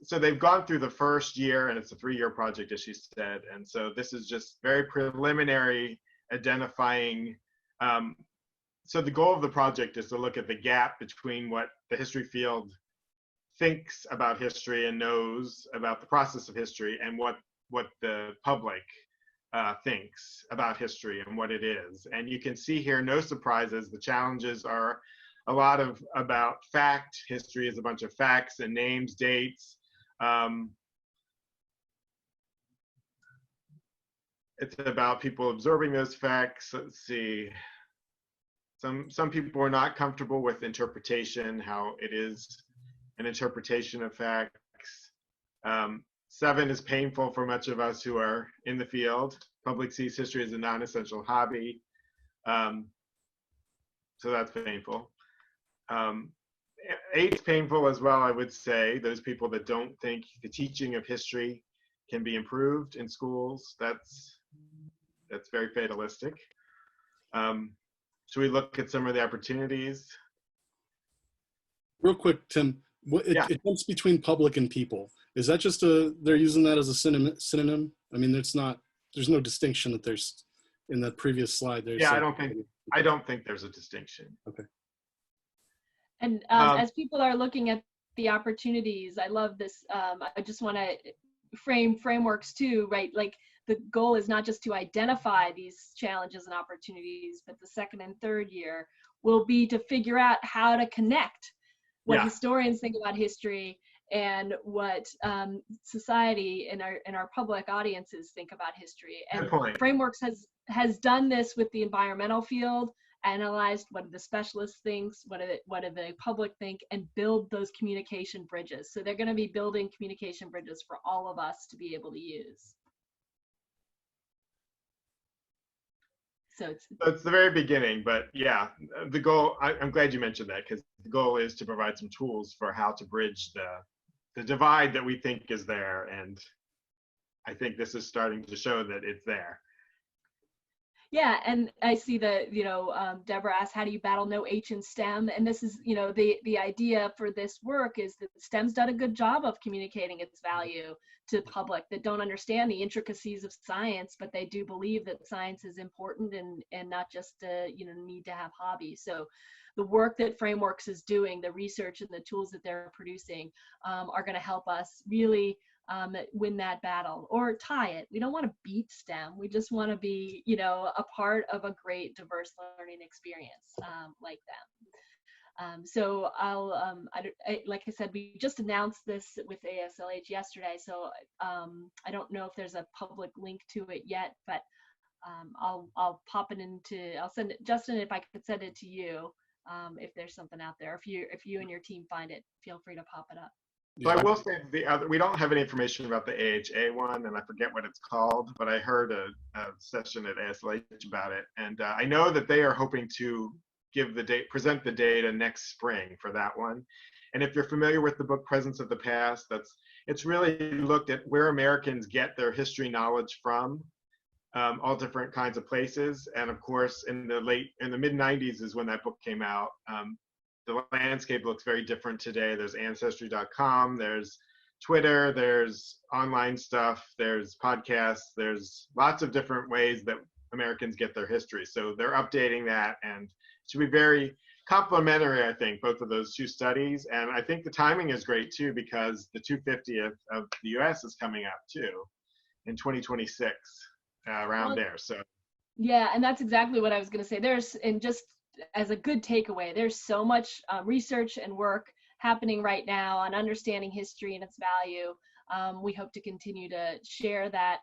so they've gone through the first year, and it's a 3-year project, as she said. And so this is just very preliminary identifying. So the goal of the project is to look at the gap between what the history field thinks about history and knows about the process of history, and what the public thinks about history and what it is. And you can see here, no surprises. The challenges are a lot about fact. History is a bunch of facts and names, dates. It's about people observing those facts. Let's see. Some people are not comfortable with interpretation, how it is an interpretation of facts. 7 is painful for much of us who are in the field. Public sees history as a non-essential hobby. So that's painful. 8's painful as well, I would say. Those people that don't think the teaching of history can be improved in schools, that's very fatalistic. Should we look at some of the opportunities? Real quick, Tim, it jumps between public and people. Is that just they're using that as a synonym? I mean, there's no distinction that there's in that previous slide. Yeah, I don't think there's a distinction. Okay. And as people are looking at the opportunities, I love this. I just want to frame Frameworks too, right? Like, the goal is not just to identify these challenges and opportunities, but the 2nd and 3rd year will be to figure out how to connect what historians think about history and what society and our public audiences think about history. And Frameworks has done this with the environmental field, analyzed what the specialists think, what do the public think, and build those communication bridges. So they're going to be building communication bridges for all of us to be able to use. So it's the very beginning, but yeah, the goal, I'm glad you mentioned that, because the goal is to provide some tools for how to bridge the divide that we think is there. And I think this is starting to show that it's there. Yeah, and I see that, Deborah asked, how do you battle no H in STEM? And this is, the idea for this work is that STEM's done a good job of communicating its value to the public that don't understand the intricacies of science, but they do believe that science is important and not just need to have hobbies. So the work that Frameworks is doing, the research and the tools that they're producing are going to help us really win that battle or tie it. We don't want to beat STEM. We just want to be, you know, a part of a great diverse learning experience like them. So like I said, we just announced this with ASLH yesterday. So I don't know if there's a public link to it yet, but I'll pop it into, I'll send it, Justin, if I could send it to you, if there's something out there. If you and your team find it, feel free to pop it up. So I will say we don't have any information about the AHA one, and I forget what it's called, but I heard a session at ASLH about it, and I know that they are hoping to present the data next spring for that one. And if you're familiar with the book Presence of the Past, it's really looked at where Americans get their history knowledge from, all different kinds of places. And of course, in the mid 90s is when that book came out. The landscape looks very different today. There's ancestry.com, there's Twitter, there's online stuff, there's podcasts, there's lots of different ways that Americans get their history. So they're updating that, and it should be very complementary, I think, both of those two studies. And I think the timing is great too, because the 250th of the US is coming up too in 2026, around there. So yeah, and that's exactly what I was going to say. And just as a good takeaway, there's so much research and work happening right now on understanding history and its value. We hope to continue to share that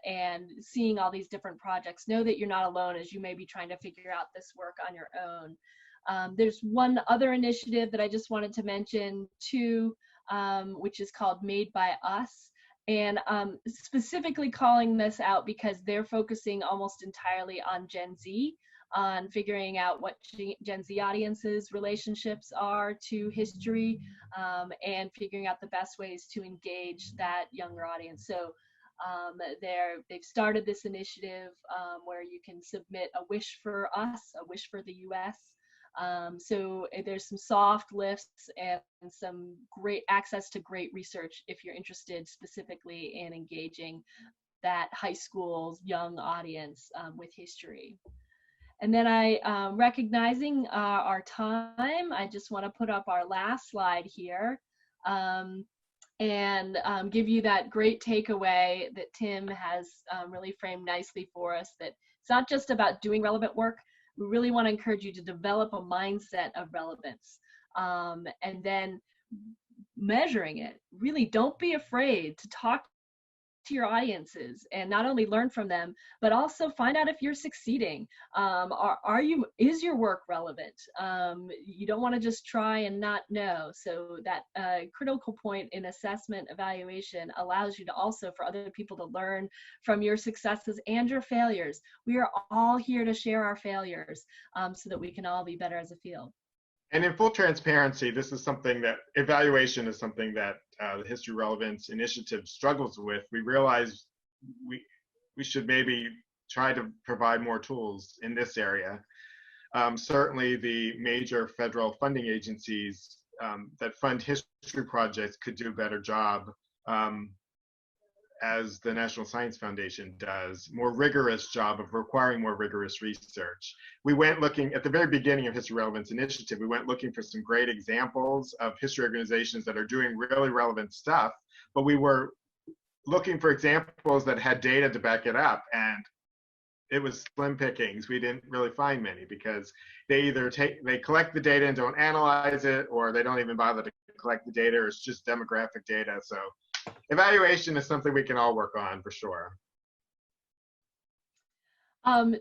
and seeing all these different projects. Know that you're not alone as you may be trying to figure out this work on your own. There's one other initiative that I just wanted to mention too, which is called Made by Us. And specifically calling this out because they're focusing almost entirely on Gen Z, on figuring out what Gen Z audiences' relationships are to history, and figuring out the best ways to engage that younger audience. So they've started this initiative where you can submit a wish for us, a wish for the US. So there's some soft lifts and some great access to great research if you're interested specifically in engaging that high school's young audience with history. And then recognizing our time, I just want to put up our last slide here and give you that great takeaway that Tim has really framed nicely for us, that it's not just about doing relevant work. We really want to encourage you to develop a mindset of relevance, and then measuring it. Really, don't be afraid to talk to your audiences and not only learn from them, but also find out if you're succeeding. Is your work relevant? You don't want to just try and not know. So that critical point in assessment evaluation allows you to also for other people to learn from your successes and your failures. We are all here to share our failures so that we can all be better as a field. And in full transparency, this is something that evaluation is something that the History Relevance Initiative struggles with. We realize we should maybe try to provide more tools in this area. Certainly the major federal funding agencies that fund history projects could do a better job, as the National Science Foundation does, more rigorous job of requiring more rigorous research. We went looking, at the very beginning of History Relevance Initiative, we went looking for some great examples of history organizations that are doing really relevant stuff, but we were looking for examples that had data to back it up, and it was slim pickings. We didn't really find many because they either collect the data and don't analyze it, or they don't even bother to collect the data, or it's just demographic data. So evaluation is something we can all work on for sure.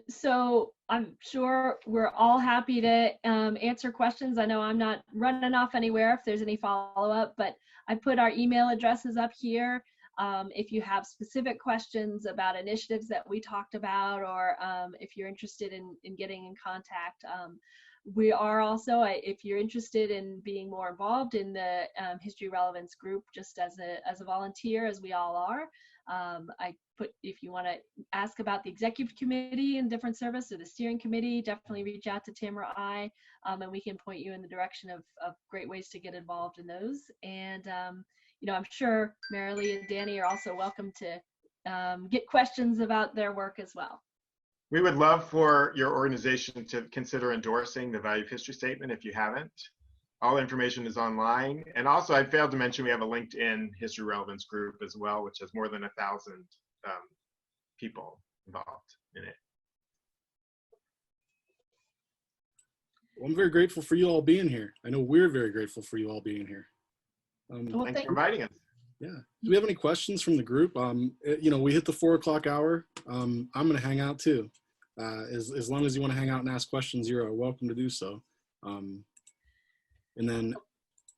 So I'm sure we're all happy to answer questions. I know I'm not running off anywhere if there's any follow-up, but I put our email addresses up here. If you have specific questions about initiatives that we talked about, or if you're interested in getting in contact, we are also, if you're interested in being more involved in the History Relevance group, just as a volunteer, as we all are, I put, if you want to ask about the executive committee and different service or the steering committee, definitely reach out to Tim or I, and we can point you in the direction of great ways to get involved in those. And you know, I'm sure Marilee and Danny are also welcome to get questions about their work as well. We would love for your organization to consider endorsing the Value of History Statement if you haven't all information is online. And also, I failed to mention we have a LinkedIn History Relevance group as well, which has more than 1,000 people involved in it. Well, I'm very grateful for you all being here. I know we're very grateful for you all being here. Well, Thanks for inviting us. Yeah. Do we have any questions from the group? You know, we hit the 4 o'clock hour. I'm going to hang out too. As long as you want to hang out and ask questions, you're welcome to do so. And then,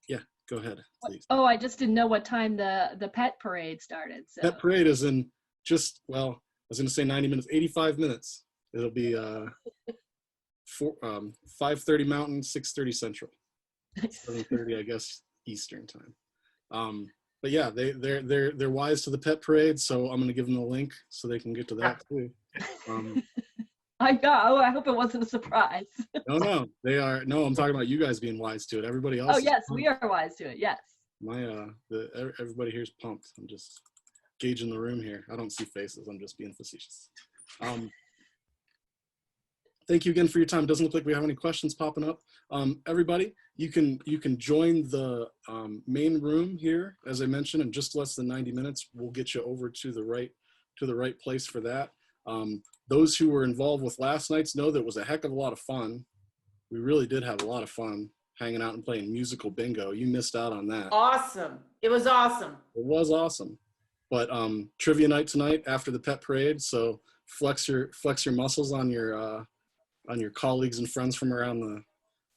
yeah, go ahead, please. Oh, I just didn't know what time the pet parade started. So. Pet parade is in just, well, I was going to say 90 minutes, 85 minutes. It'll be 5:30 Mountain, 6:30 Central, 7:30, I guess, Eastern time. But yeah, they're wise to the pet parade, so I'm going to give them the link so they can get to that too. I hope it wasn't a surprise. No, they are. No, I'm talking about you guys being wise to it. Everybody else. Oh yes, we are wise to it. Yes. Everybody here's pumped. I'm just gauging the room here. I don't see faces. I'm just being facetious. Thank you again for your time. It doesn't look like we have any questions popping up. Everybody, you can join the main room here. As I mentioned, in just less than 90 minutes, we'll get you over to the right place for that. Those who were involved with last night's know that it was a heck of a lot of fun. We really did have a lot of fun hanging out and playing musical bingo. You missed out on that. Awesome. It was awesome. It was awesome. But trivia night tonight after the pet parade, so flex your muscles on your colleagues and friends from around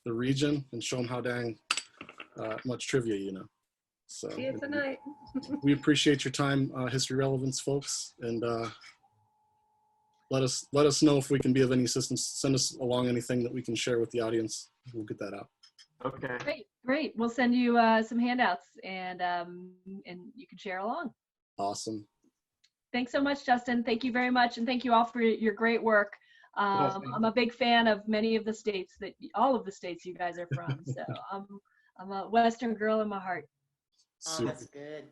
the region and show them how dang much trivia you know. So see you tonight. We appreciate your time, History Relevance folks, and let us know if we can be of any assistance. Send us along anything that we can share with the audience. We'll get that out. Okay. Great. We'll send you some handouts and you can share along. Awesome. Thanks so much, Justin. Thank you very much, and thank you all for your great work. I'm a big fan of all of the states you guys are from. So I'm a Western girl in my heart. Oh, that's good.